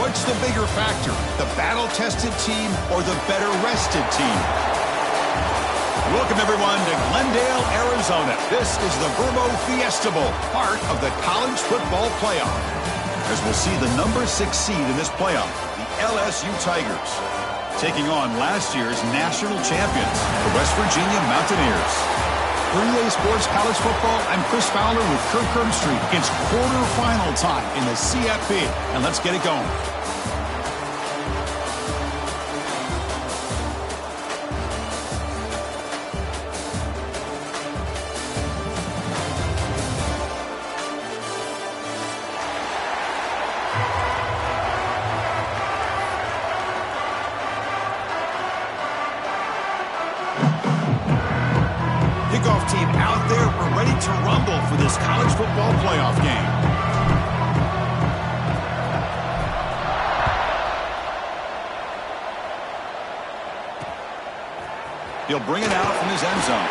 What's the bigger factor, the battle-tested team or the better-rested team? Welcome, everyone, to Glendale, Arizona. This is the Verbo Fiesta Bowl, part of the college football playoff. As we'll see the number 6 seed in this playoff, the LSU Tigers, taking on last year's national champions, the West Virginia Mountaineers. For EA Sports College Football, I'm Chris Fowler with Kirk Herbstreit. It's quarterfinal time in the CFP, and let's get it going. Kickoff team out there. We're ready to rumble for this college football playoff game. He'll bring it out from his end zone.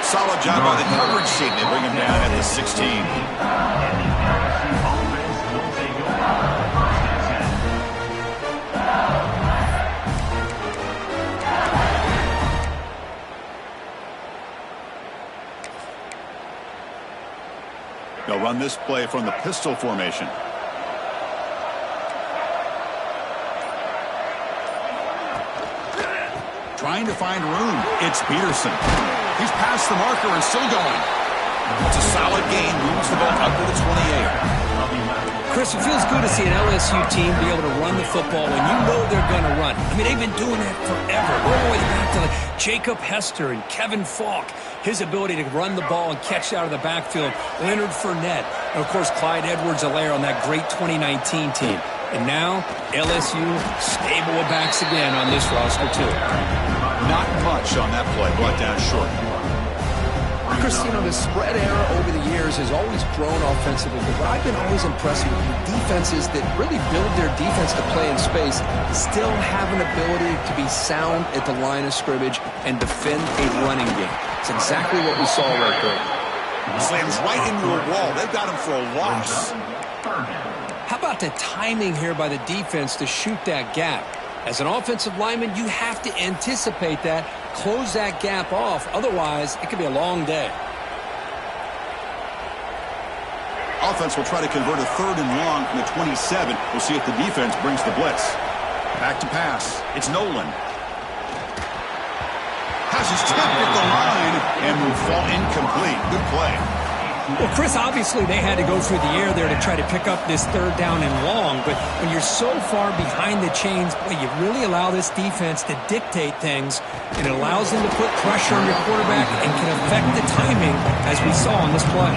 Solid job by the coverage team. They bring him down at the 16. They'll run this play from the pistol formation. Trying to find room. It's Peterson. He's past the marker and still going. It's a solid gain. Moves the ball up to the 28. Chris, it feels good to see an LSU team be able to run the football when you know they're going to run. I mean, they've been doing that forever. All the way back to like Jacob Hester and Kevin Falk. His ability to run the ball and catch out of the backfield. Leonard Fournette. And, of course, Clyde Edwards-Helaire on that great 2019 team. And now, LSU stable with backs again on this roster, too. Not much on that play. Brought down short. Chris, you know, the spread era over the years has always grown offensively, but what I've been always impressed with defenses that really build their defense to play in space still have an ability to be sound at the line of scrimmage and defend a running game. It's exactly what we saw right there. Slams right into a wall. They've got him for a loss. How about the timing here by the defense to shoot that gap? As an offensive lineman, you have to anticipate that, close that gap off. Otherwise, it could be a long day. Offense will try to convert a 3rd and long from the 27. We'll see if the defense brings the blitz. Back to pass. It's Nolan. Pass is tipped at the line and will fall incomplete. Good play. Well, Chris, obviously they had to go through the air there to try to pick up this 3rd down and long, but when you're so far behind the chains, boy, you really allow this defense to dictate things, and it allows them to put pressure on your quarterback and can affect the timing, as we saw on this play.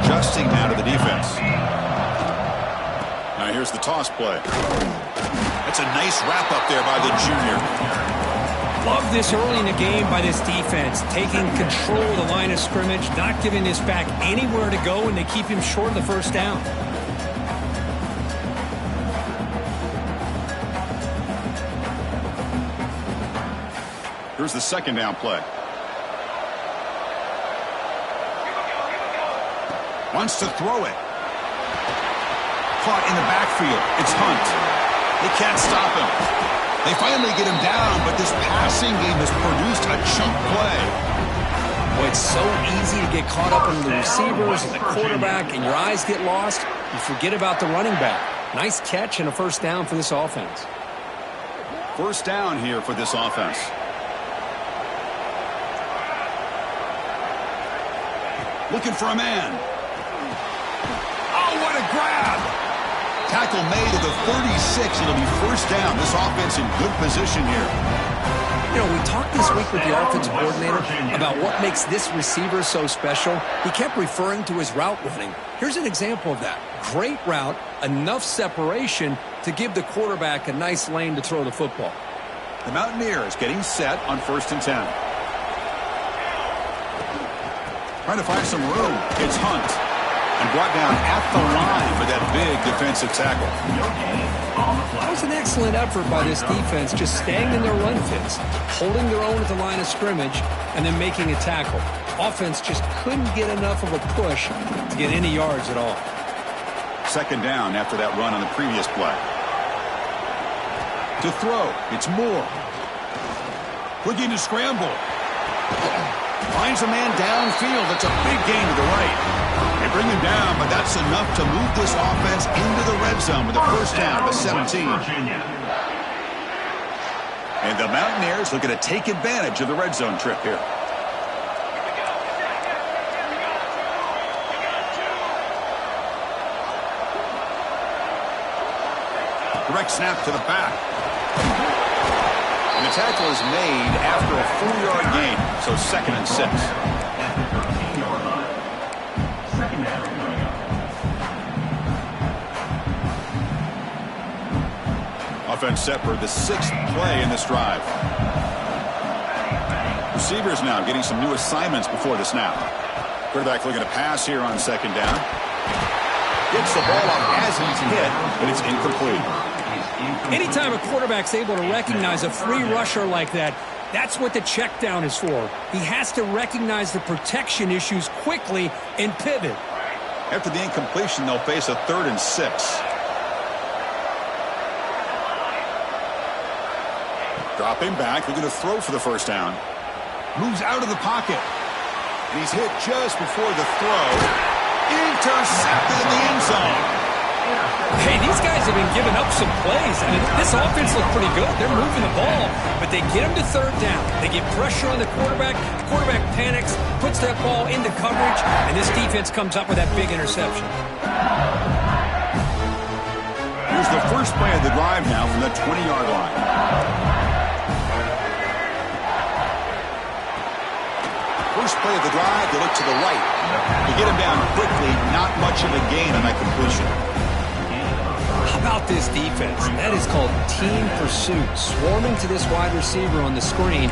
Adjusting now to the defense. Now here's the toss play. That's a nice wrap up there by the junior. Love this early in the game by this defense, taking control of the line of scrimmage, not giving this back anywhere to go, and they keep him short of the 1st down. Here's the 2nd down play. Wants to throw it. Caught in the backfield. It's Hunt. They can't stop him. They finally get him down, but this passing game has produced a chunk play. Boy, it's so easy to get caught up in the receivers and the quarterback, and your eyes get lost. You forget about the running back. Nice catch and a 1st down for this offense. 1st down here for this offense. Looking for a man. Oh, what a grab! Tackle made at the 36. It'll be 1st down. This offense in good position here. You know, we talked this week with the offensive coordinator about what makes this receiver so special. He kept referring to his route running. Here's an example of that. Great route, enough separation to give the quarterback a nice lane to throw the football. The Mountaineers getting set on 1st and 10. Trying to find some room. It's Hunt. And brought down at the line for that big defensive tackle. That was an excellent effort by this defense, just staying in their run fits, holding their own at the line of scrimmage, and then making a tackle. Offense just couldn't get enough of a push to get any yards at all. 2nd down after that run on the previous play. To throw, it's Moore. Looking to scramble. Finds a man downfield. That's a big gain to the right. They bring him down, but that's enough to move this offense into the red zone with a 1st down to 17. And the Mountaineers looking to take advantage of the red zone trip here. Direct snap to the back. And the tackle is made after a 4-yard gain, so 2nd and 6. Offense set for the 6th play in this drive. Receivers now getting some new assignments before the snap. Quarterback looking to pass here on 2nd down. Gets the ball off as he's hit, but it's incomplete. Anytime a quarterback's able to recognize a free rusher like that, that's what the check down is for. He has to recognize the protection issues quickly and pivot. After the incompletion, they'll face a 3rd and 6. Dropping back, looking to throw for the 1st down. Moves out of the pocket. And he's hit just before the throw. Intercepted in the end zone. Hey, these guys have been giving up some plays. I mean, this offense looked pretty good. They're moving the ball, but they get him to 3rd down. They get pressure on the quarterback. Quarterback panics, puts that ball into coverage, and this defense comes up with that big interception. Here's the first play of the drive now from the 20-yard line. First play of the drive, they look to the right. To get him down quickly, not much of a gain on that completion. How about this defense? That is called team pursuit. Swarming to this wide receiver on the screen,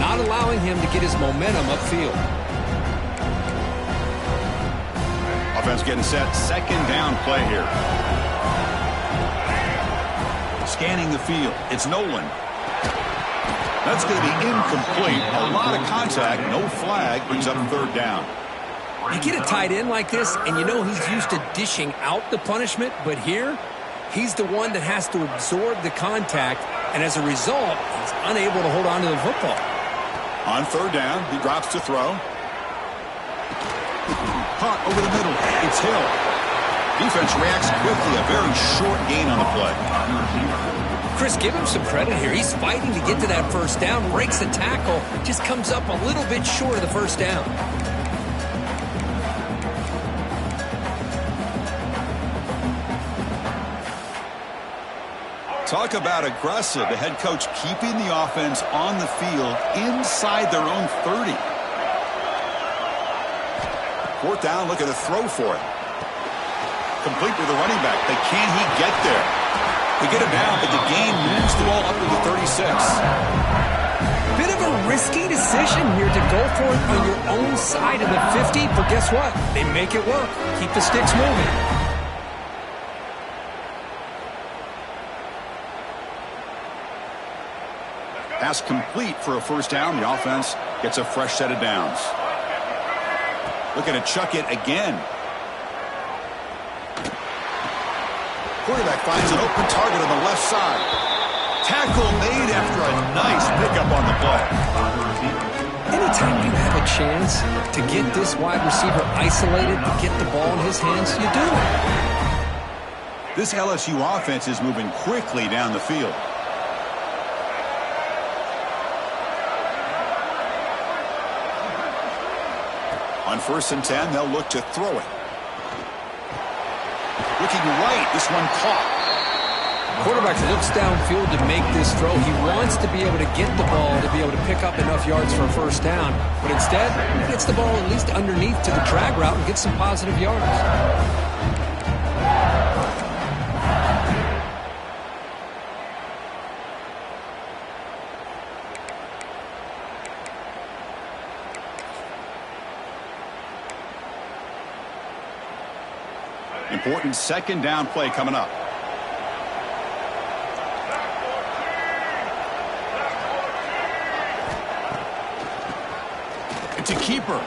not allowing him to get his momentum upfield. Offense getting set. 2nd down play here. Scanning the field. It's Nolan. That's going to be incomplete. A lot of contact. No flag. Brings up 3rd down. You get a tight end like this, and you know he's used to dishing out the punishment, but here, he's the one that has to absorb the contact, and as a result, he's unable to hold on to the football. On 3rd down, he drops to throw. Caught over the middle. It's Hill. Defense reacts quickly. A very short gain on the play. Chris, give him some credit here. He's fighting to get to that 1st down, breaks the tackle, just comes up a little bit short of the 1st down. Talk about aggressive. The head coach keeping the offense on the field inside their own 30. 4th down, looking to throw for it. Complete with the running back. But can he get there? They get him down, but the gain moves the ball up to the 36. Bit of a risky decision here to go for it on your own side of the 50, but guess what? They make it work. Keep the sticks moving. Pass complete for a 1st down. The offense gets a fresh set of downs. Looking to chuck it again. Quarterback finds an open target on the left side. Tackle made after a nice pickup on the play. Anytime you have a chance to get this wide receiver isolated, to get the ball in his hands, you do it. This LSU offense is moving quickly down the field. On 1st and 10, they'll look to throw it. Looking right, this one caught. Quarterback looks downfield to make this throw. He wants to be able to get the ball to be able to pick up enough yards for a first down. But instead, he gets the ball at least underneath to the drag route and gets some positive yards. Important second down play coming up. It's a keeper.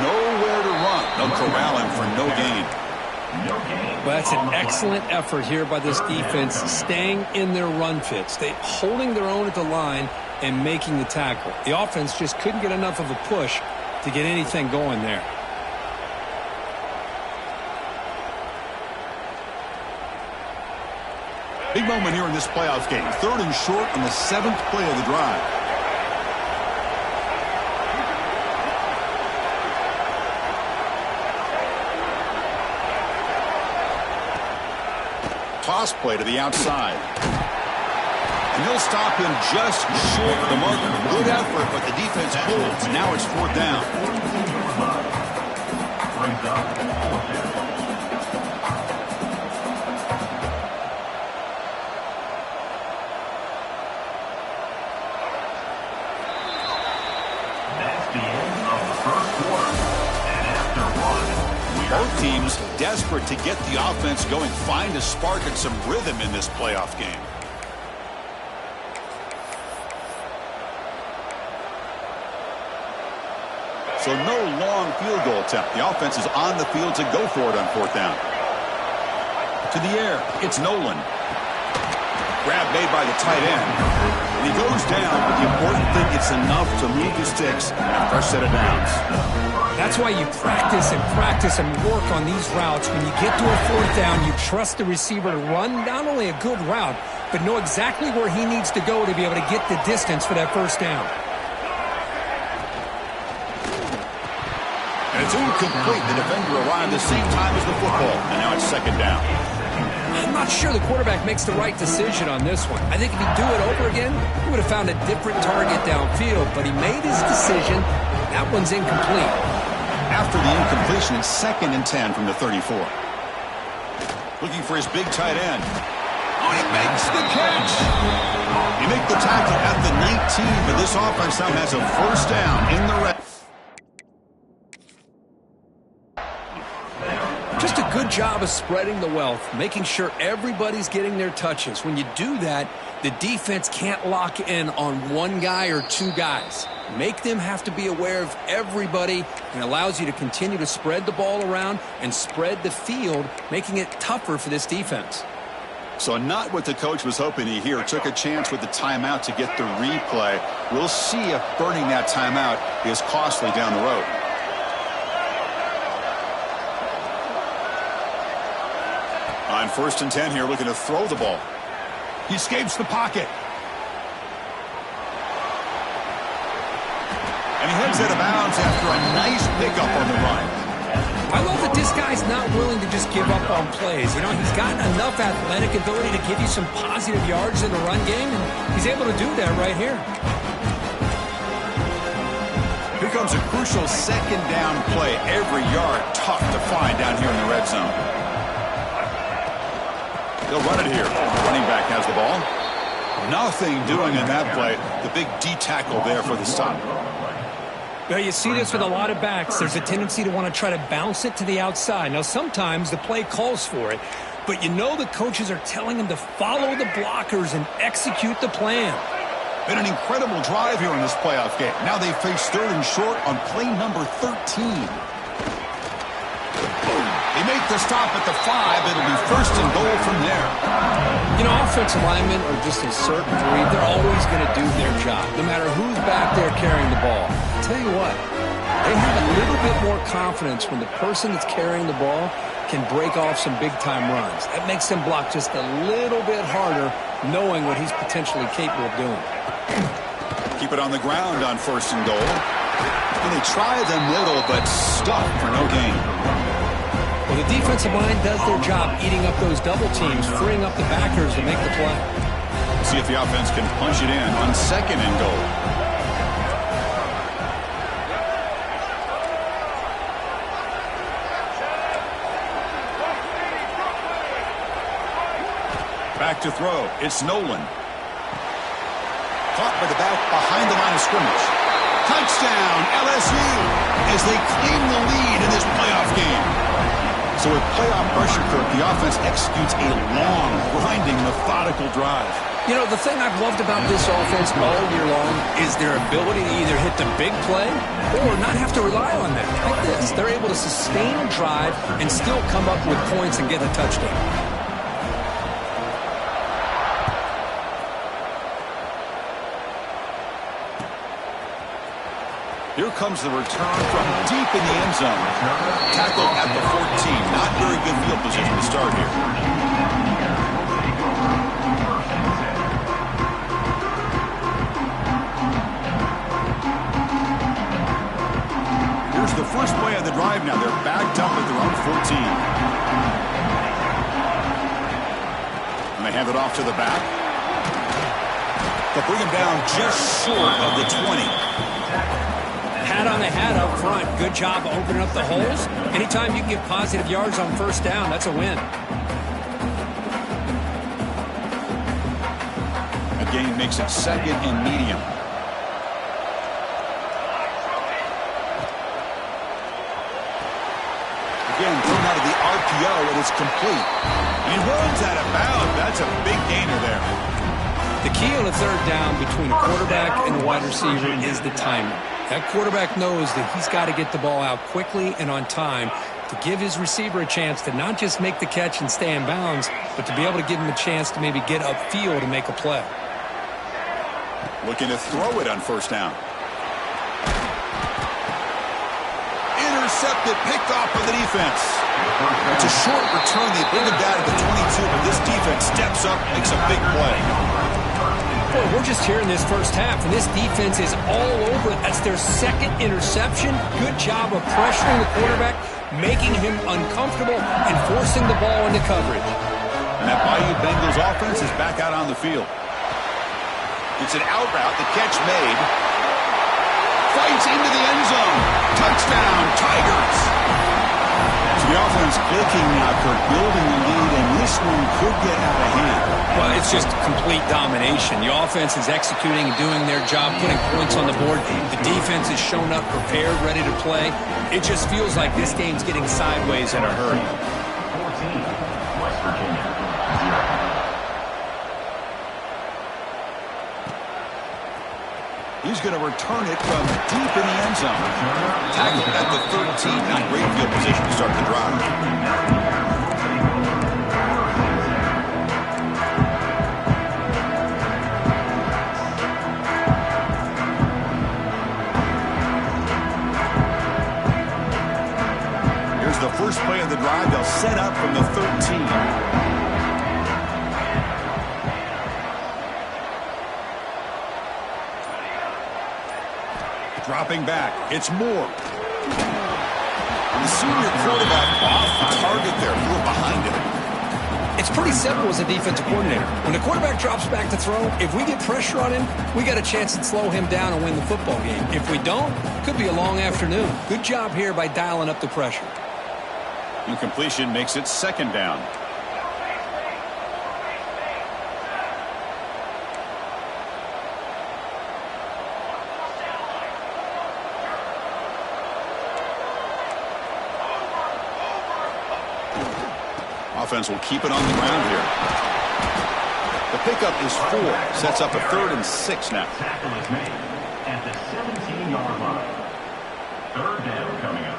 Nowhere to run. They'll corral him for no gain. Well, that's an excellent effort here by this defense, staying in their run fits. They holding their own at the line and making the tackle. The offense just couldn't get enough of a push to get anything going there. Big moment here in this playoff game. 3rd and short on the 7th play of the drive. Toss play to the outside. And they'll stop him just short of the marker. Good effort, but the defense holds. Now it's 4th down. Both teams desperate to get the offense going, find a spark and some rhythm in this playoff game. So no long field goal attempt. The offense is on the field to go for it on 4th down. To the air, it's Nolan. Grab made by the tight end. And he goes down, but the important thing, it's enough to move the sticks and first set of downs. That's why you practice and work on these routes. When you get to a 4th down, you trust the receiver to run not only a good route, but know exactly where he needs to go to be able to get the distance for that first down. And it's incomplete. The defender arrived the same time as the football, and now it's 2nd down. I'm not sure the quarterback makes the right decision on this one. I think if he'd do it over again, he would have found a different target downfield, but he made his decision. That one's incomplete. After the incompletion, it's 2nd and 10 from the 34. Looking for his big tight end. Oh, he makes the catch. He makes the tackle at the 19, but this offense now has a first down in the red. Just a good job of spreading the wealth, making sure everybody's getting their touches. When you do that, the defense can't lock in on one guy or two guys. Make them have to be aware of everybody, and allows you to continue to spread the ball around and spread the field, making it tougher for this defense. So not what the coach was hoping to hear. Took a chance with the timeout to get the replay. We'll see if burning that timeout is costly down the road. On 1st and 10 here, looking to throw the ball. He escapes the pocket. And he heads out of bounds after a nice pickup on the run. I love that this guy's not willing to just give up on plays. You know, he's got enough athletic ability to give you some positive yards in the run game, and he's able to do that right here. Here comes a crucial 2nd down play. Every yard tough to find down here in the red zone. They'll run it here. Running back has the ball. Nothing doing in that play. The big D tackle there for the stop. Now, you see this with a lot of backs. There's a tendency to want to try to bounce it to the outside. Now, sometimes the play calls for it, but you know the coaches are telling them to follow the blockers and execute the plan. Been an incredible drive here in this playoff game. Now they face 3rd and short on play number 13. They make the stop at the 5. It'll be 1st and goal from there. You know, offensive linemen are just a certain breed. They're always going to do their job, no matter who's back there carrying the ball. I'll tell you what, they have a little bit more confidence when the person that's carrying the ball can break off some big-time runs. That makes them block just a little bit harder, knowing what he's potentially capable of doing. Keep it on the ground on 1st and goal. And they try the middle, but stuck for no gain. Well, the defensive line does their job eating up those double teams, freeing up the backers to make the play. We'll see if the offense can punch it in on 2nd and goal. Back to throw. It's Nolan. Caught by the back behind the line of scrimmage. Touchdown, LSU, as they claim the lead in this playoff game. So with playoff pressure, Kirk, the offense executes a long, grinding, methodical drive. You know, the thing I've loved about this offense all year long is their ability to either hit the big play or not have to rely on that. Like this, they're able to sustain a drive and still come up with points and get a touchdown. Here comes the return from deep in the end zone. Tackled at the 14. Not very good field position to start here. Here's the first play of the drive now. They're backed up at their own 14. And they hand it off to the back. They'll bring him down just short of the 20. Hat on the hat up front. Good job opening up the holes. Anytime you can get positive yards on first down, that's a win. A gain makes it 2nd and medium. Again, thrown out of the RPO, and it's complete. He runs out of bounds. That's a big gainer there. The key on a third down between a quarterback and a wide receiver is the timing. That quarterback knows that he's got to get the ball out quickly and on time to give his receiver a chance to not just make the catch and stay in bounds, but to be able to give him a chance to maybe get upfield and make a play. Looking to throw it on first down. Intercepted, picked off by the defense. It's a short return. They bring him down to the 22, but this defense steps up, makes a big play. Boy, we're just here in this first half, and this defense is all over it. That's their 2nd interception. Good job of pressuring the quarterback, making him uncomfortable, and forcing the ball into coverage. And that Bayou Bengals offense is back out on the field. It's an out route. The catch made. Fights into the end zone. Touchdown, Tigers. So the offense clicking now, Kirk, building the lead, and this one could get out of hand. Well, it's just complete domination. The offense is executing and doing their job, putting points on the board. The defense is shown up, prepared, ready to play. It just feels like this game's getting sideways in a hurry. 14, West Virginia, 0. He's going to return it from deep in the end zone. Tackled at the 13. Not great field position to start the drive. The first play of the drive, they'll set up from the 13. Dropping back, it's Moore. The senior quarterback off target there, threw it behind him. It's pretty simple as a defensive coordinator. When the quarterback drops back to throw, if we get pressure on him, we got a chance to slow him down and win the football game. If we don't, it could be a long afternoon. Good job here by dialing up the pressure. Incompletion makes it 2nd down. Offense will keep it on the ground here. The pickup is 4. Sets up a 3rd and 6 now. Tackle is made at the 17-yard line. 3rd down coming up.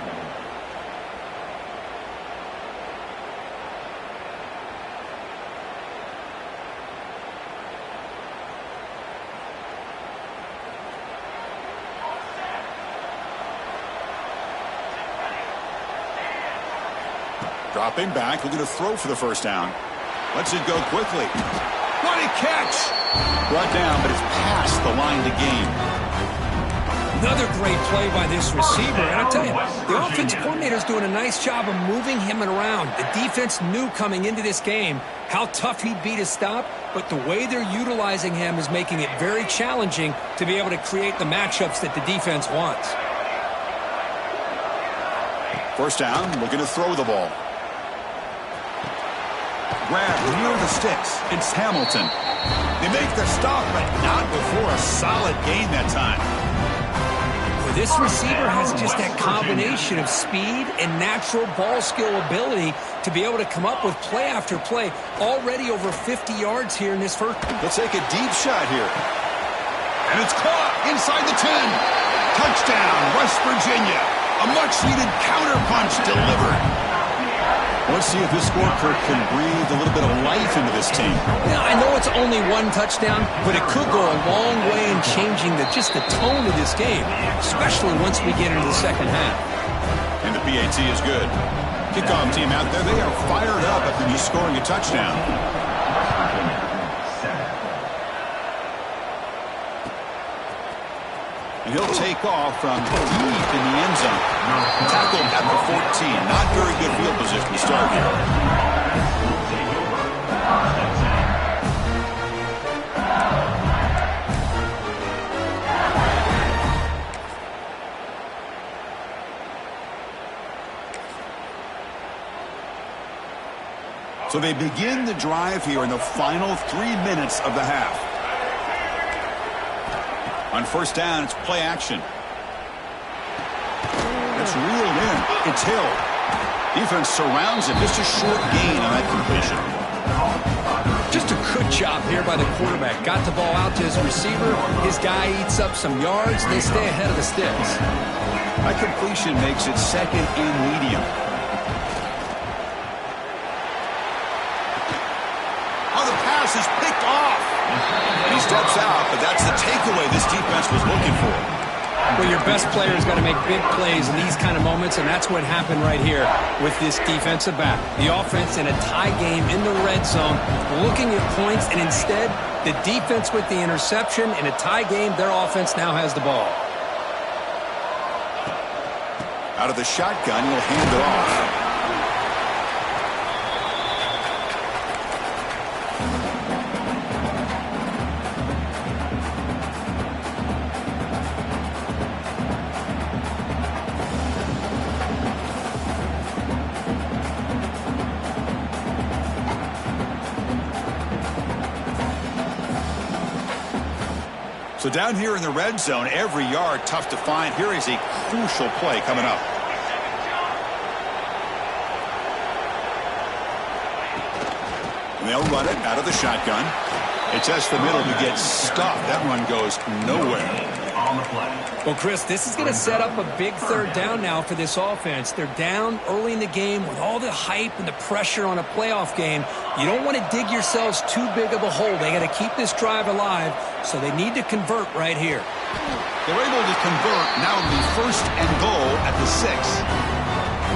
Dropping back, looking to throw for the first down. Lets it go quickly. What a catch! Brought down, but it's past the line to gain. Another great play by this receiver. And I tell you, the offensive coordinator is doing a nice job of moving him around. The defense knew coming into this game how tough he'd be to stop, but the way they're utilizing him is making it very challenging to be able to create the matchups that the defense wants. First down, looking to throw the ball. Grab near the sticks. It's Hamilton. They make the stop, but not before a solid gain that time. This receiver has just that combination of speed and natural ball skill ability to be able to come up with play after play. Already over 50 yards here in this first. Let's take a deep shot here. And it's caught inside the 10. Touchdown, West Virginia. A much-needed counterpunch delivered. Let's see if this scorecard can breathe a little bit of life into this team. Yeah, I know it's only one touchdown, but it could go a long way in changing just the tone of this game, especially once we get into the second half. And the PAT is good. Kickoff team out there, they are fired up after just scoring a touchdown. And he'll take off from deep in the end zone. Tackled at the 14. Not very good field position to start here. So they begin the drive here in the final 3 minutes of the half. On first down, it's play action. That's reeled in. It's Hill. Defense surrounds him. Just a short gain on that completion. Just a good job here by the quarterback. Got the ball out to his receiver. His guy eats up some yards. They stay ahead of the sticks. That completion makes it second and medium. Oh, the pass is picked off. He steps out, but that's the takeaway this defense was looking for. Well, your best player is going to make big plays in these kind of moments, and that's what happened right here with this defensive back. The offense in a tie game in the red zone, looking at points, and instead, the defense with the interception. In a tie game, their offense now has the ball. Out of the shotgun, he'll hand it off. So down here in the red zone, every yard tough to find. Here is a crucial play coming up. And they'll run it out of the shotgun. It tests the middle to get stuffed. That run goes nowhere. Well, Chris, this is going to set up a big third down now for this offense. They're down early in the game with all the hype and the pressure on a playoff game. You don't want to dig yourselves too big of a hole. They got to keep this drive alive, so they need to convert right here. They're able to convert. Now it'll be first and goal at the 6.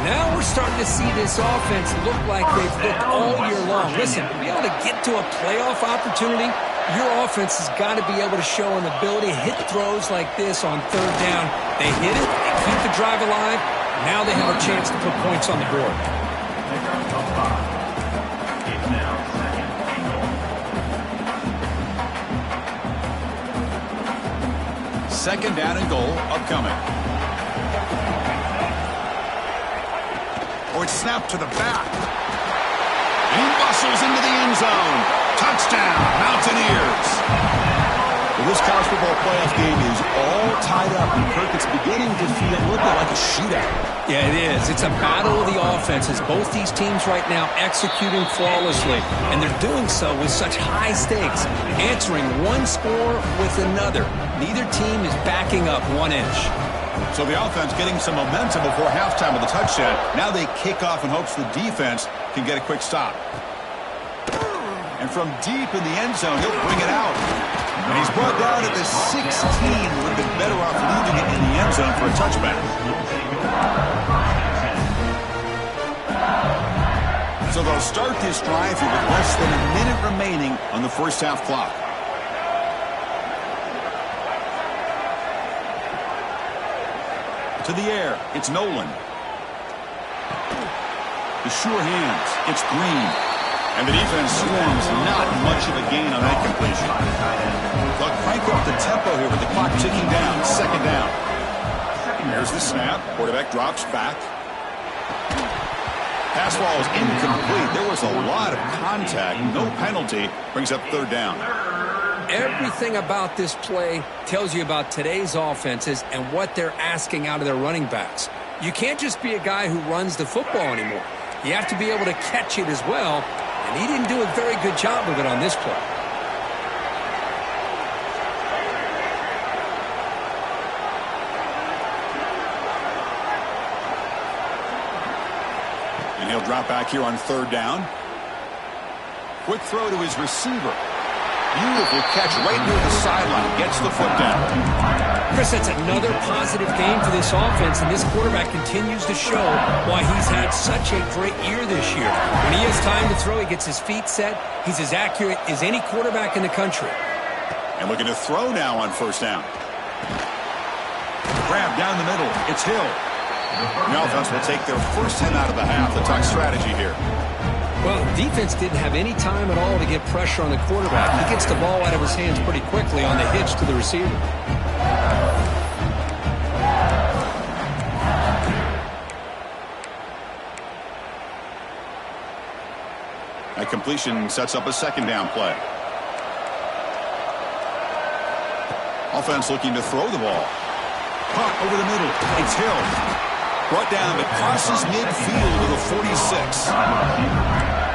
Now we're starting to see this offense look like they've looked all year long. Listen, to be able to get to a playoff opportunity, your offense has got to be able to show an ability to hit throws like this on third down. They hit it, they keep the drive alive. Now they have a chance to put points on the board. Second down and goal upcoming. Or it's snapped to the back. He muscles into the end zone. Touchdown, Mountaineers. Well, this college football playoff game is all tied up, and Kirk, it's beginning to feel a little bit like a shootout. Yeah, it is. It's a battle of the offenses. Both these teams right now executing flawlessly, and they're doing so with such high stakes, answering one score with another. Neither team is backing up 1 inch. So the offense getting some momentum before halftime with a touchdown. Now they kick off in hopes the defense can get a quick stop. And from deep in the end zone, he'll bring it out. And he's brought down at the 16. Would have been better off leaving it in the end zone for a touchback. So they'll start this drive here with less than a minute remaining on the first half clock. To the air, it's Nolan. The sure hands, it's Green. And the defense swarms, not much of a gain on that completion. They'll crank up the tempo here with the clock ticking down. Second down. Here's the snap. Quarterback drops back. Pass ball is incomplete. There was a lot of contact. No penalty. Brings up third down. Everything about this play tells you about today's offenses and what they're asking out of their running backs. You can't just be a guy who runs the football anymore. You have to be able to catch it as well, and he didn't do a very good job of it on this play. And he'll drop back here on third down. Quick throw to his receiver. Beautiful catch right near the sideline. Gets the foot down. Chris, that's another positive game for this offense, and this quarterback continues to show why he's had such a great year this year. When he has time to throw, he gets his feet set. He's as accurate as any quarterback in the country. And looking to throw now on first down. Grab down the middle. It's Hill. The offense will take their first 10 out of the half. The talk strategy here. Well, defense didn't have any time at all to get pressure on the quarterback. He gets the ball out of his hands pretty quickly on the hitch to the receiver. That completion sets up a second down play. Offense looking to throw the ball. Pump over the middle. It's Hill. Brought down, it crosses midfield to the 46.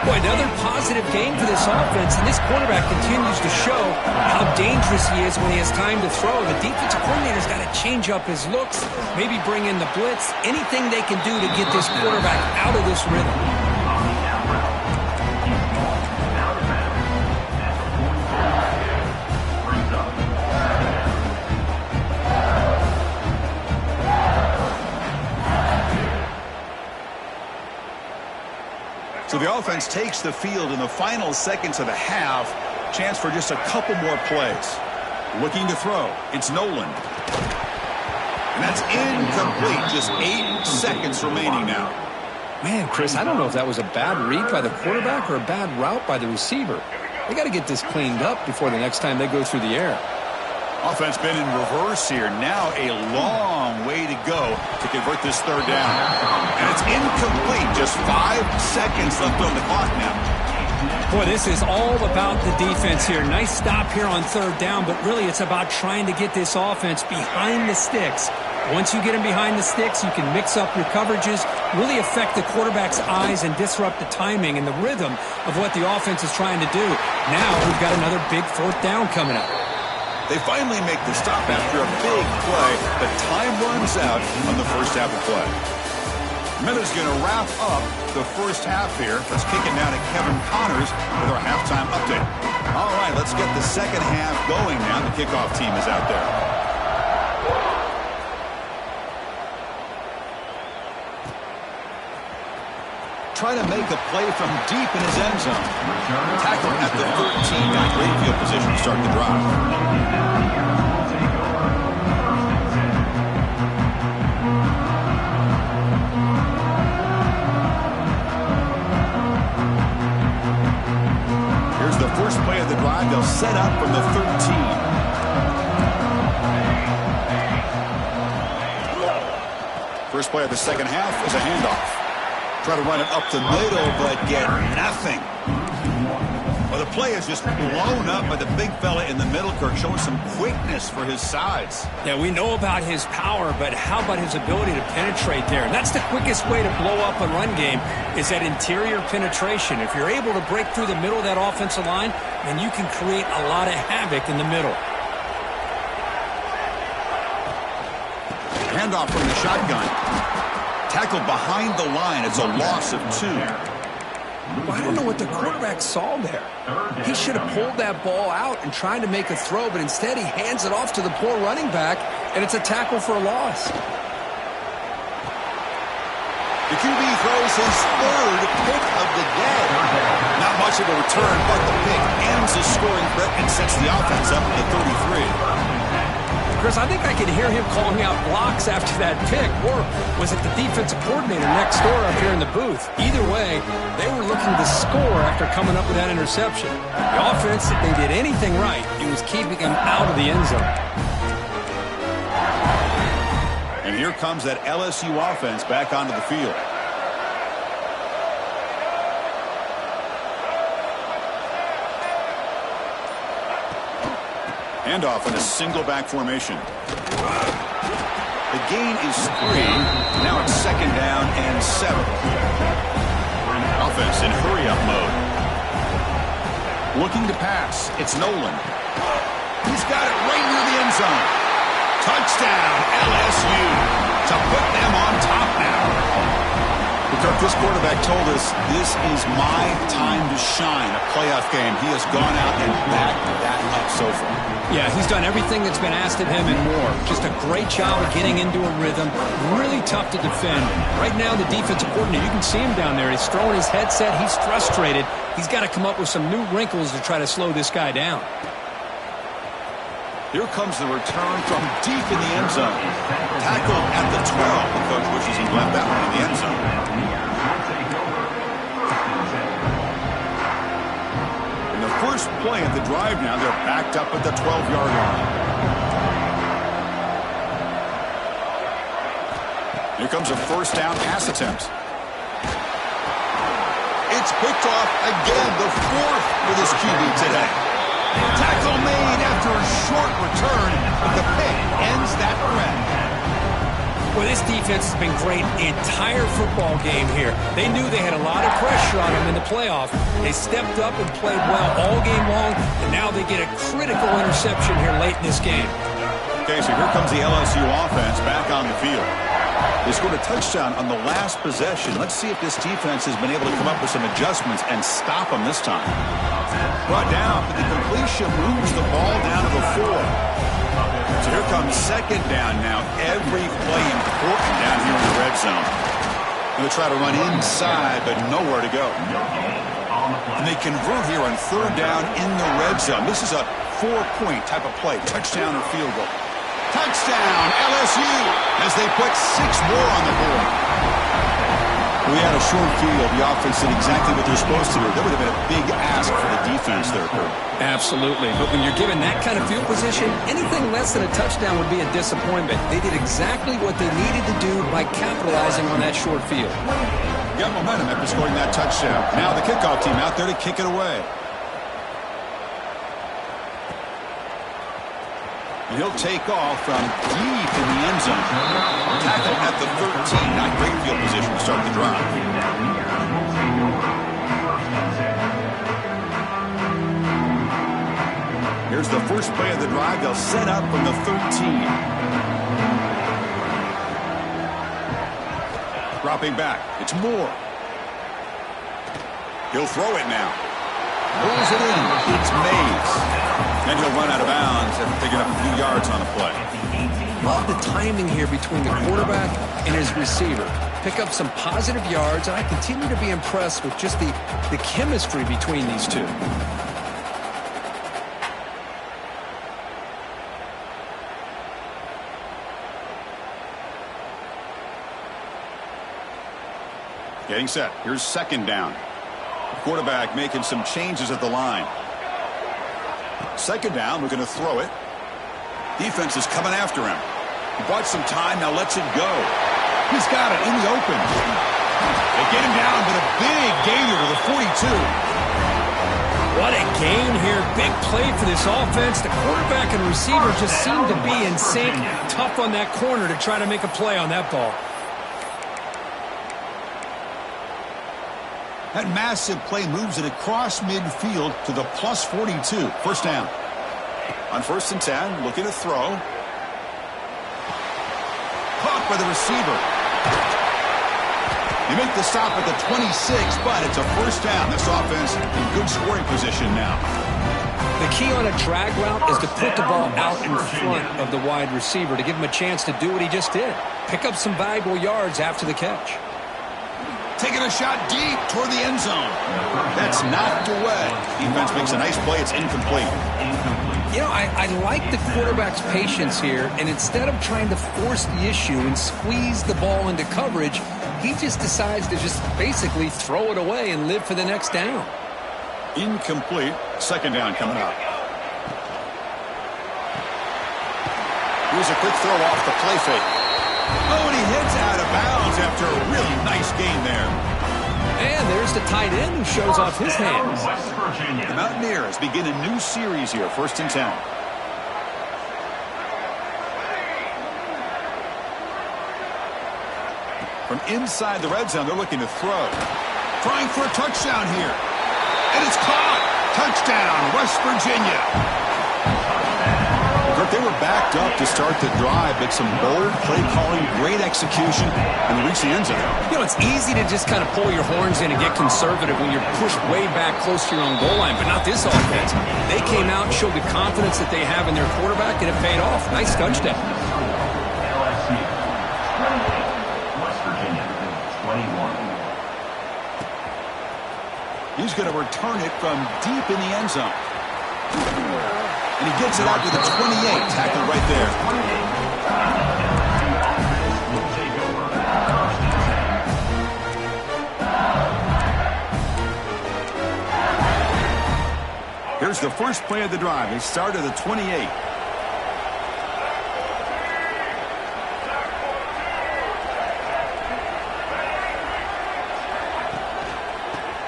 Boy, another positive game for this offense, and this quarterback continues to show how dangerous he is when he has time to throw. The defensive coordinator's got to change up his looks, maybe bring in the blitz, anything they can do to get this quarterback out of this rhythm. So the offense takes the field in the final seconds of the half. Chance for just a couple more plays. Looking to throw. It's Nolan. And that's incomplete. Just 8 seconds remaining now. Man, Chris, I don't know if that was a bad read by the quarterback or a bad route by the receiver. They got to get this cleaned up before the next time they go through the air. Offense been in reverse here. Now a long way to go to convert this third down. And it's incomplete. Just 5 seconds left on the clock now. Boy, this is all about the defense here. Nice stop here on third down, but really it's about trying to get this offense behind the sticks. Once you get them behind the sticks, you can mix up your coverages, really affect the quarterback's eyes and disrupt the timing and the rhythm of what the offense is trying to do. Now we've got another big fourth down coming up. They finally make the stop after a big play, but time runs out on the first half of play. Miller's going to wrap up the first half here. Let's kick it down to Kevin Connors with our halftime update. All right, let's get the second half going now. The kickoff team is out there. Trying to make a play from deep in his end zone. Tackle at the 13. Now great field position to start the drive. Here's the first play of the drive. They'll set up from the 13. First play of the second half is a handoff. Try to run it up the middle, but get nothing. Well, the play is just blown up by the big fella in the middle. Kirk showing some quickness for his size. Yeah, we know about his power, but how about his ability to penetrate there? And that's the quickest way to blow up a run game is that interior penetration. If you're able to break through the middle of that offensive line, then you can create a lot of havoc in the middle. Handoff from the shotgun. Tackled behind the line. It's a loss of 2. Well, I don't know what the quarterback saw there. He should have pulled that ball out and tried to make a throw, but instead he hands it off to the poor running back, and it's a tackle for a loss. The QB throws his third pick of the day. Not much of a return, but the pick ends the scoring threat and sets the offense up at the 33. Chris, I think I could hear him calling out blocks after that pick. Or was it the defensive coordinator next door up here in the booth? Either way, they were looking to score after coming up with that interception. The offense, if they did anything right, it was keeping them out of the end zone. And here comes that LSU offense back onto the field. Handoff in a single back formation. The gain is 3. Now it's 2nd down and 7. Offense in hurry-up mode. Looking to pass. It's Nolan. He's got it right near the end zone. Touchdown, LSU, to put them on top now. Kirk, this quarterback told us this is my time to shine, a playoff game. He has gone out and backed that up so far. Yeah, he's done everything that's been asked of him and more. Just a great job of getting into a rhythm. Really tough to defend. Right now, the defensive coordinator, you can see him down there. He's throwing his headset. He's frustrated. He's got to come up with some new wrinkles to try to slow this guy down. Here comes the return from deep in the end zone. Tackled at the 12. The coach wishes he left that one in the end zone. In the first play of the drive now, they're backed up at the 12-yard line. Here comes a first down pass attempt. It's picked off again, the 4th for this QB today. Tackle made after a short return, but the pick ends that threat. Well, this defense has been great the entire football game here. They knew they had a lot of pressure on them in the playoff. They stepped up and played well all game long, and now they get a critical interception here late in this game. Okay, so here comes the LSU offense back on the field. They scored a touchdown on the last possession. Let's see if this defense has been able to come up with some adjustments and stop them this time. Brought down, but the completion moves the ball down to the 4. So here comes 2nd down now. Every play important down here in the red zone. Going to try to run inside, but nowhere to go. And they convert here on 3rd down in the red zone. This is a 4-point type of play, touchdown or field goal. Touchdown, LSU, as they put 6 more on the board. We had a short field. The offense did exactly what they're supposed to do. That would have been a big ask for the defense there, Kurt. Absolutely. But when you're given that kind of field position, anything less than a touchdown would be a disappointment. They did exactly what they needed to do by capitalizing on that short field. Got momentum after scoring that touchdown. Now the kickoff team out there to kick it away. He'll take off from deep in the end zone. Tackle at the 13. Not great field position to start the drive. Here's the first play of the drive. They'll set up from the 13. Dropping back. It's Moore. He'll throw it now. Pulls it in. It's Mays. And he'll run out of bounds after picking up a few yards on the play. Love the timing here between the quarterback and his receiver. Pick up some positive yards, and I continue to be impressed with just the chemistry between these two. Getting set. Here's 2nd down. Quarterback making some changes at the line. 2nd down, we're going to throw it. Defense is coming after him. He bought some time, now lets it go. He's got it in the open. They get him down, but a big gainer to the 42. What a gain here. Big play for this offense. The quarterback and receiver just seem to be in sync. Tough on that corner to try to make a play on that ball. That massive play moves it across midfield to the plus 42. First down. On 1st and 10, looking to throw. Caught by the receiver. They make the stop at the 26, but it's a first down. This offense in good scoring position now. The key on a drag route is to put the ball out in front of the wide receiver to give him a chance to do what he just did. Pick up some valuable yards after the catch. Taking a shot deep toward the end zone. That's knocked away. Defense makes a nice play. It's incomplete. You know, I like the quarterback's patience here, and instead of trying to force the issue and squeeze the ball into coverage, he just decides to just basically throw it away and live for the next down. Incomplete. Second down coming up. Here's a quick throw off the play fake. Oh, and he heads out of bounds after a really nice gain there. And there's the tight end who shows off his hands. The Mountaineers begin a new series here, 1st and 10. From inside the red zone, they're looking to throw. Trying for a touchdown here. And it's caught. Touchdown, West Virginia. They were backed up to start the drive, but some bold play calling, great execution, and they reached the end zone. You know, it's easy to just kind of pull your horns in and get conservative when you're pushed way back close to your own goal line, but not this offense. They came out and showed the confidence that they have in their quarterback, and it paid off. Nice touchdown. LSU 28, West Virginia 21. He's going to return it from deep in the end zone. And he gets it out to the 28, tackled right there. Here's the first play of the drive. They start at the 28.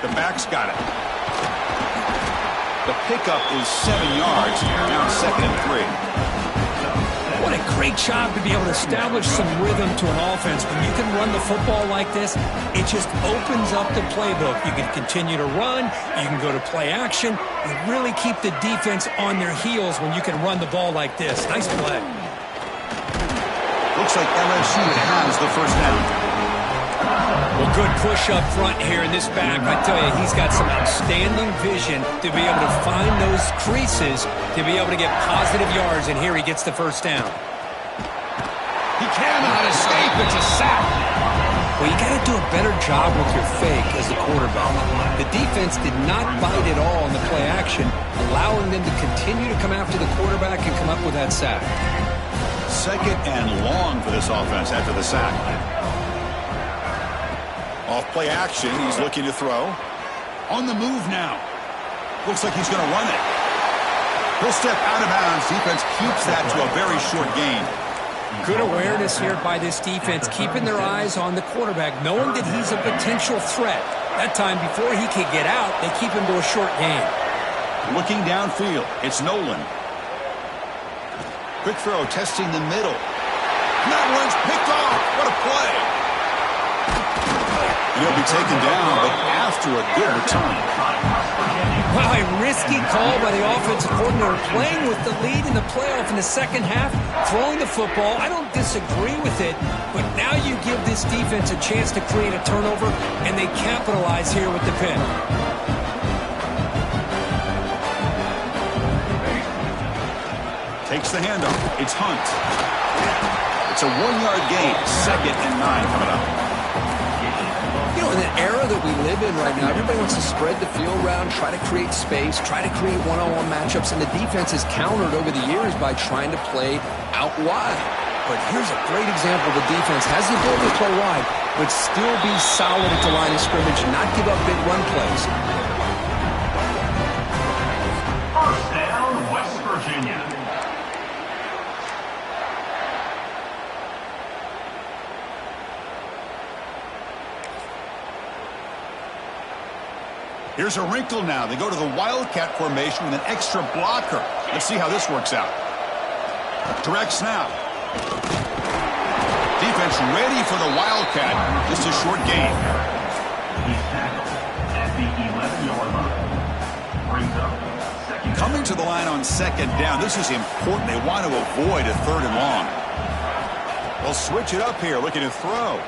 The back's got it. The pickup is 7 yards. Now 2nd and 3. What a great job to be able to establish some rhythm to an offense. When you can run the football like this, it just opens up the playbook. You can continue to run. You can go to play action. You really keep the defense on their heels when you can run the ball like this. Nice play. Looks like LSU has the first down. Well, good push up front here in this back. I tell you, he's got some outstanding vision to be able to find those creases, to be able to get positive yards, and here he gets the first down. He cannot escape. It's a sack. Well, you got to do a better job with your fake as the quarterback. The defense did not bite at all in the play action, allowing them to continue to come after the quarterback and come up with that sack. 2nd and long for this offense after the sack. Off play action, he's looking to throw. On the move now. Looks like he's going to run it. He'll step out of bounds. Defense keeps that to a very short gain. Good awareness here by this defense, keeping their eyes on the quarterback, knowing that he's a potential threat. That time, before he could get out, they keep him to a short gain. Looking downfield, it's Nolan. Quick throw, testing the middle. That one's picked off. What a play. He'll be taken down, but after a good return. Well, a risky call by the offensive coordinator, playing with the lead in the playoff in the second half, throwing the football. I don't disagree with it, but now you give this defense a chance to create a turnover, and they capitalize here with the pick. Takes the handoff. It's Hunt. It's a 1-yard gain. 2nd and 9 coming up. You know, in the era that we live in right now, everybody wants to spread the field around, try to create space, try to create one-on-one matchups, and the defense has countered over the years by trying to play out wide. But here's a great example. The defense has the ability to play wide, but still be solid at the line of scrimmage and not give up big run plays. First down, West Virginia. Here's a wrinkle now. They go to the Wildcat formation with an extra blocker. Let's see how this works out. Direct snap. Defense ready for the Wildcat. Just a short gain. He's tackled at the 11-yard line. Brings up second. Coming to the line on 2nd down. This is important. They want to avoid a 3rd and long. They'll switch it up here, looking to throw.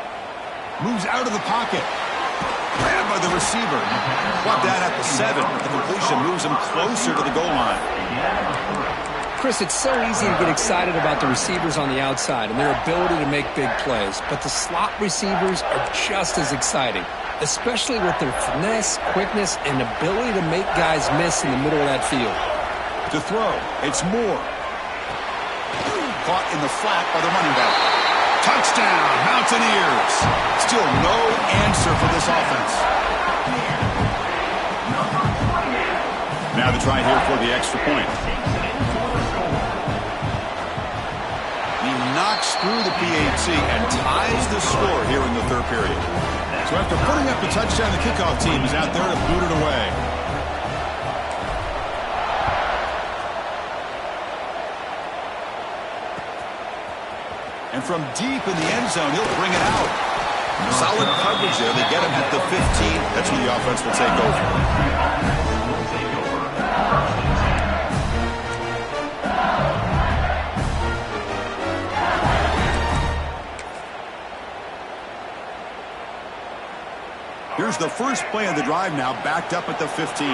Moves out of the pocket. Grabbed by the receiver. Brought down at the 7. The completion moves him closer to the goal line. Chris, it's so easy to get excited about the receivers on the outside and their ability to make big plays, but the slot receivers are just as exciting, especially with their finesse, quickness, and ability to make guys miss in the middle of that field. To throw, it's Moore. Caught in the flat by the running back. Touchdown, Mountaineers. Still no answer for this offense. Now the try here for the extra point. He knocks through the PAT and ties the score here in the third period. So after putting up the touchdown, the kickoff team is out there to boot it away. And from deep in the end zone, he'll bring it out. Solid coverage there. They get him at the 15. That's where the offense will take over. Here's the first play of the drive now, backed up at the 15.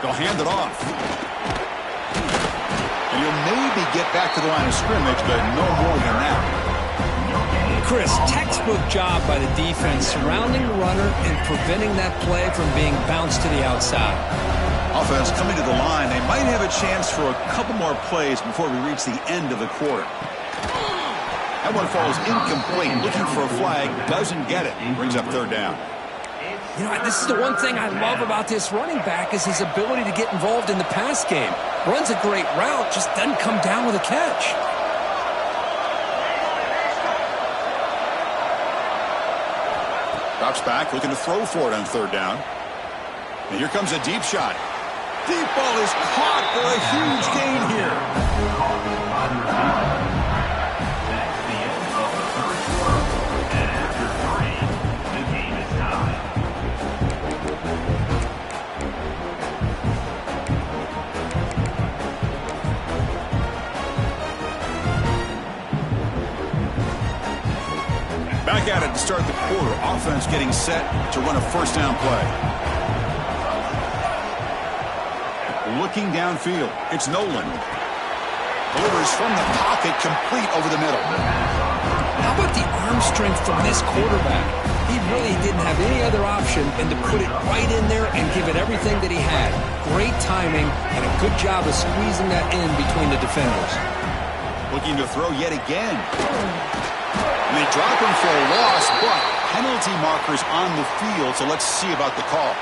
They'll hand it off. And you'll maybe get back to the line of scrimmage, but no more than that. Chris, textbook job by the defense surrounding the runner and preventing that play from being bounced to the outside. Offense coming to the line. They might have a chance for a couple more plays before we reach the end of the quarter. That one falls incomplete. Looking for a flag. Doesn't get it. Brings up third down. You know, this is the one thing I love about this running back is his ability to get involved in the pass game. Runs a great route, just doesn't come down with a catch. Drops back, looking to throw for it on third down. And here comes a deep shot. Deep ball is caught for a huge gain here. Back at it to start the quarter. Offense getting set to run a first down play. Looking downfield. It's Nolan. Delivers from the pocket, complete over the middle. How about the arm strength from this quarterback? He really didn't have any other option than to put it right in there and give it everything that he had. Great timing and a good job of squeezing that in between the defenders. Looking to throw yet again. And they drop him for a loss, but penalty markers on the field, so let's see about the call.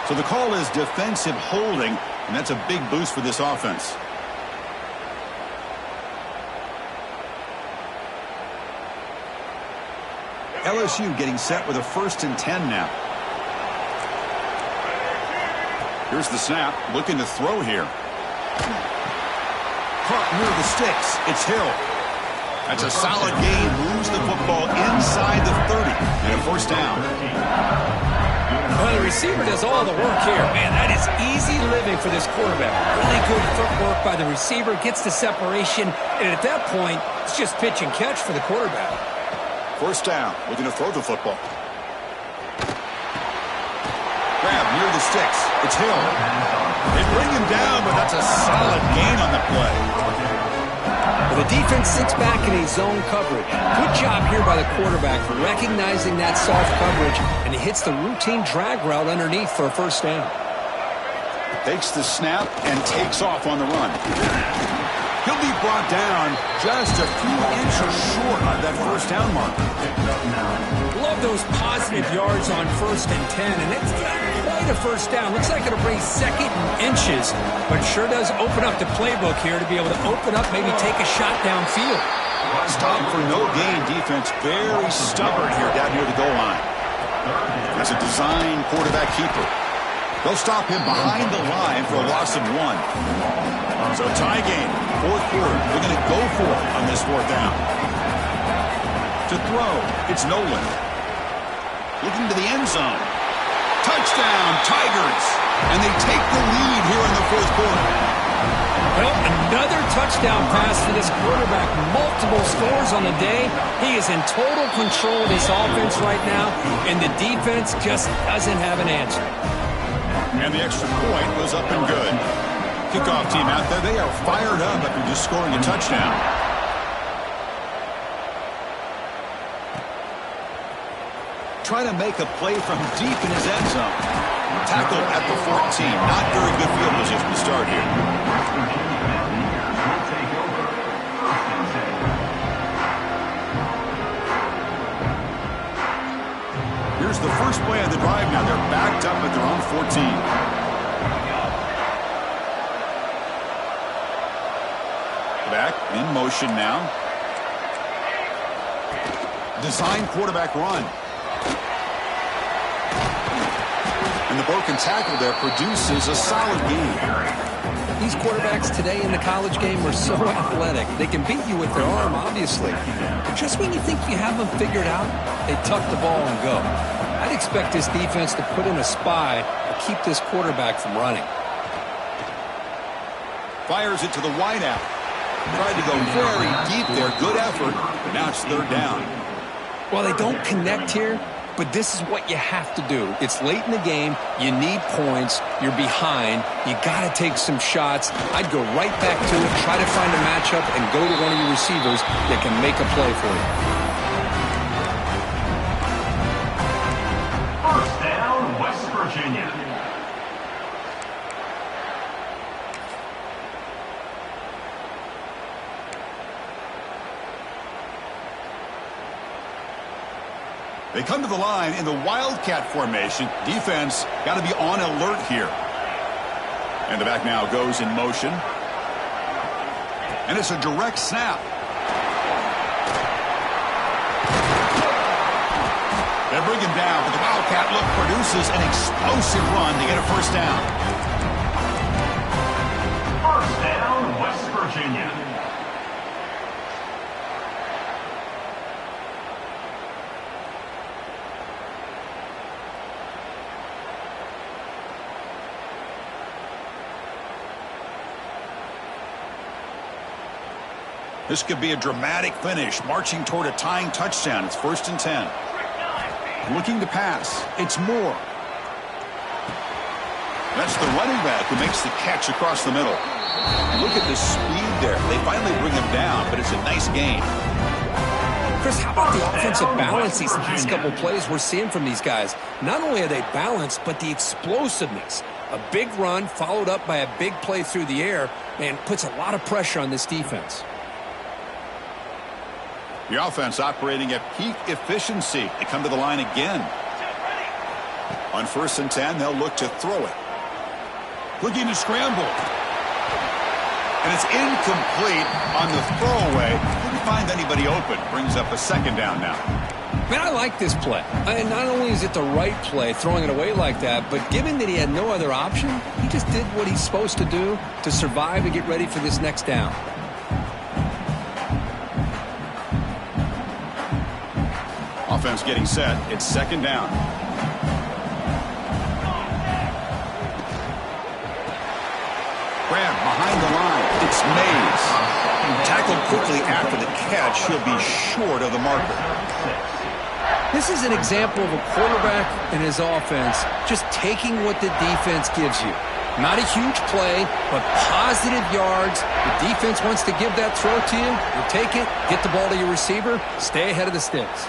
So the call is defensive holding, and that's a big boost for this offense. LSU getting set with a 1st and 10 now. Here's the snap, looking to throw here. Caught near the sticks. It's Hill. That's a solid gain. Moves the football inside the 30 and a first down. Well, the receiver does all the work here. Man, that is easy living for this quarterback. Really good footwork by the receiver. Gets the separation. And at that point, it's just pitch and catch for the quarterback. First down. Looking to throw the football. Grab near the sticks. It's Hill. They bring him down, but that's a solid gain on the play. Well, the defense sits back in a zone coverage. Good job here by the quarterback for recognizing that soft coverage, and he hits the routine drag route underneath for a first down. Takes the snap and takes off on the run. He'll be brought down just a few inches short of that first down mark. Love those positive yards on 1st and 10, and it's not quite a first down. Looks like it'll bring 2nd and inches, but sure does open up the playbook here to be able to open up, maybe take a shot downfield. Stop for no gain defense. Very stubborn here down near the goal line. That's a design quarterback keeper. They'll stop him behind the line for a loss of 1. So tie game, 4th quarter. They're going to go for it on this 4th down. To throw, it's Nolan. Looking to the end zone. Touchdown, Tigers. And they take the lead here in the 4th quarter. Well, another touchdown pass for this quarterback. Multiple scores on the day. He is in total control of this offense right now, and the defense just doesn't have an answer. And the extra point was up and good. Kickoff team out there, they are fired up after just scoring a touchdown. Trying to make a play from deep in his end zone. Tackled at the 14. Not very good field position to start here. West Virginia Mountaineers will take over 1st and 10. Here's the first play of the drive now. They're backed up at their own 14. Back in motion now. Design quarterback run. And the broken tackle there produces a solid gain. These quarterbacks today in the college game are so athletic. They can beat you with their arm, obviously. But just when you think you have them figured out, they tuck the ball and go. I'd expect this defense to put in a spy to keep this quarterback from running. Fires it to the wideout. Tried to go very deep there. Good effort. But now it's 3rd down. Well, they don't connect here, but this is what you have to do. It's late in the game. You need points. You're behind. You got to take some shots. I'd go right back to it, try to find a matchup, and go to one of your receivers that can make a play for you. 1st down, West Virginia. They come to the line in the Wildcat formation. Defense got to be on alert here. And the back now goes in motion. And it's a direct snap. They bring him down, but the Wildcat look produces an explosive run to get a 1st down. 1st down, West Virginia. This could be a dramatic finish, marching toward a tying touchdown. It's 1st and 10. Looking to pass. It's Moore. That's the running back who makes the catch across the middle. Look at the speed there. They finally bring him down, but it's a nice gain. Chris, how about the offensive balance these last couple plays we're seeing from these guys? Not only are they balanced, but the explosiveness. A big run followed up by a big play through the air, man, puts a lot of pressure on this defense. The offense operating at peak efficiency. They come to the line again. On 1st and 10, they'll look to throw it. Looking to scramble. And it's incomplete on the throwaway. Couldn't find anybody open. Brings up a 2nd down now. Man, I like this play. And not only is it the right play, throwing it away like that, but given that he had no other option, he just did what he's supposed to do to survive and get ready for this next down. Offense getting set. It's 2nd down. Grab behind the line. It's Mays. Tackled quickly after the catch. He'll be short of the marker. This is an example of a quarterback and his offense just taking what the defense gives you. Not a huge play, but positive yards. The defense wants to give that throw to you. You take it, get the ball to your receiver, stay ahead of the sticks.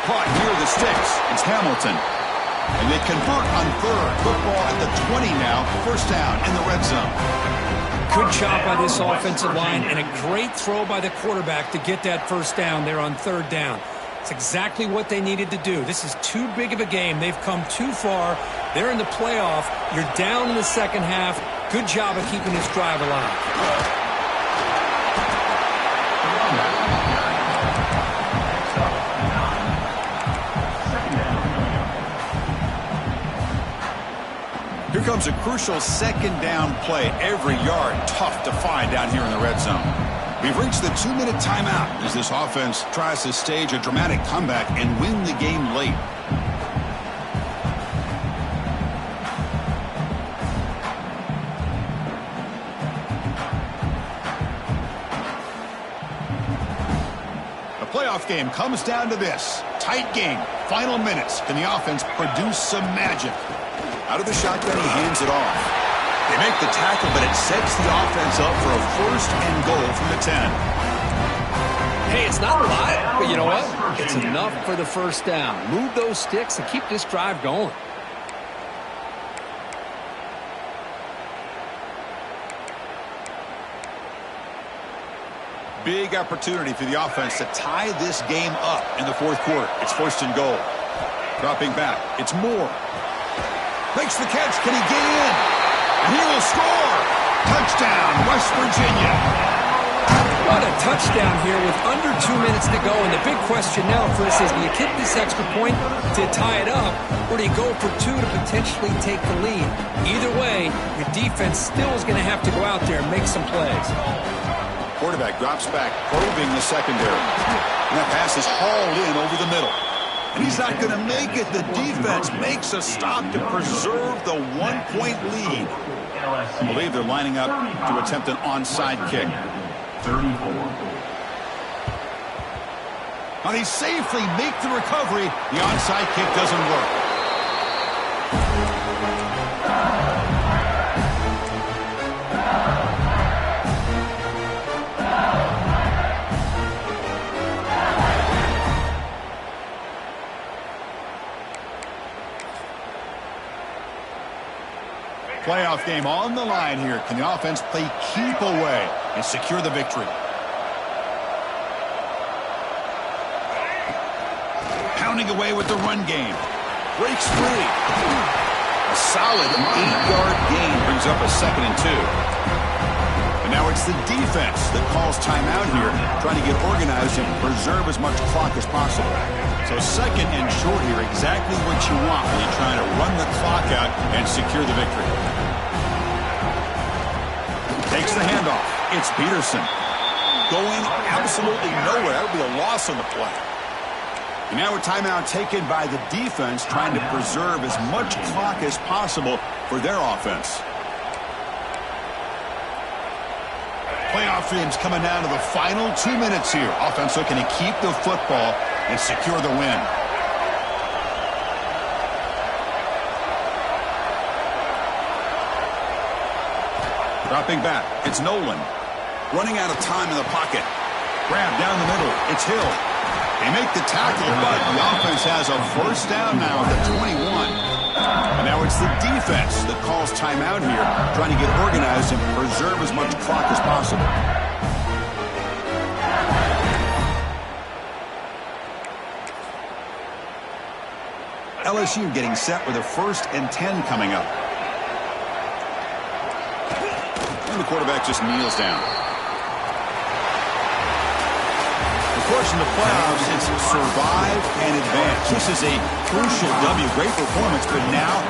Caught near the sticks. It's Hamilton. And they convert on 3rd. Football at the 20 now. 1st down in the red zone. Good job by this offensive line and a great throw by the quarterback to get that 1st down there on 3rd down. It's exactly what they needed to do. This is too big of a game. They've come too far. They're in the playoff. You're down in the 2nd half. Good job of keeping this drive alive. Here comes a crucial 2nd down play. Every yard tough to find down here in the red zone. We've reached the 2-minute timeout as this offense tries to stage a dramatic comeback and win the game late. The playoff game comes down to this. Tight game. Final minutes. Can the offense produce some magic? Out of the shotgun, he hands it off. They make the tackle, but it sets the offense up for a 1st and goal from the 10. Hey, it's not a lot, but you know what? It's enough for the 1st down. Move those sticks and keep this drive going. Big opportunity for the offense to tie this game up in the fourth quarter. It's first and goal. Dropping back. It's Moore. Makes the catch. Can he get in? And he will score. Touchdown, West Virginia. What a touchdown here with under 2 minutes to go. And the big question now, Chris, is do you kick this extra point to tie it up, or do you go for two to potentially take the lead? Either way, your defense still is going to have to go out there and make some plays. Quarterback drops back, probing the secondary. And that pass is hauled in over the middle. And he's not going to make it. The defense makes a stop to preserve the 1-point lead. I believe they're lining up to attempt an onside kick. 34. And he safely makes the recovery. The onside kick doesn't work. Playoff game on the line here. Can the offense play keep away and secure the victory? Pounding away with the run game. Breaks free. A solid 8-yard gain brings up a 2nd and 2. And now it's the defense that calls timeout here, trying to get organized and preserve as much clock as possible. So 2nd and short here, exactly what you want when you're trying to run the clock out and secure the victory. Takes the handoff. It's Peterson. Going absolutely nowhere. That would be a loss on the play. And now a timeout taken by the defense, trying to preserve as much clock as possible for their offense. Playoff games coming down to the final 2 minutes here. Offense looking to keep the football and secure the win. Dropping back, it's Nolan. Running out of time in the pocket. Grab down the middle, it's Hill. They make the tackle, but the offense has a first down now at the 21. And now it's the defense that calls timeout here, trying to get organized and preserve as much clock as possible. LSU getting set with a 1st and 10 coming up. And the quarterback just kneels down. Of course, in the playoffs, it's survive and advance. This is a crucial W. Great performance, but now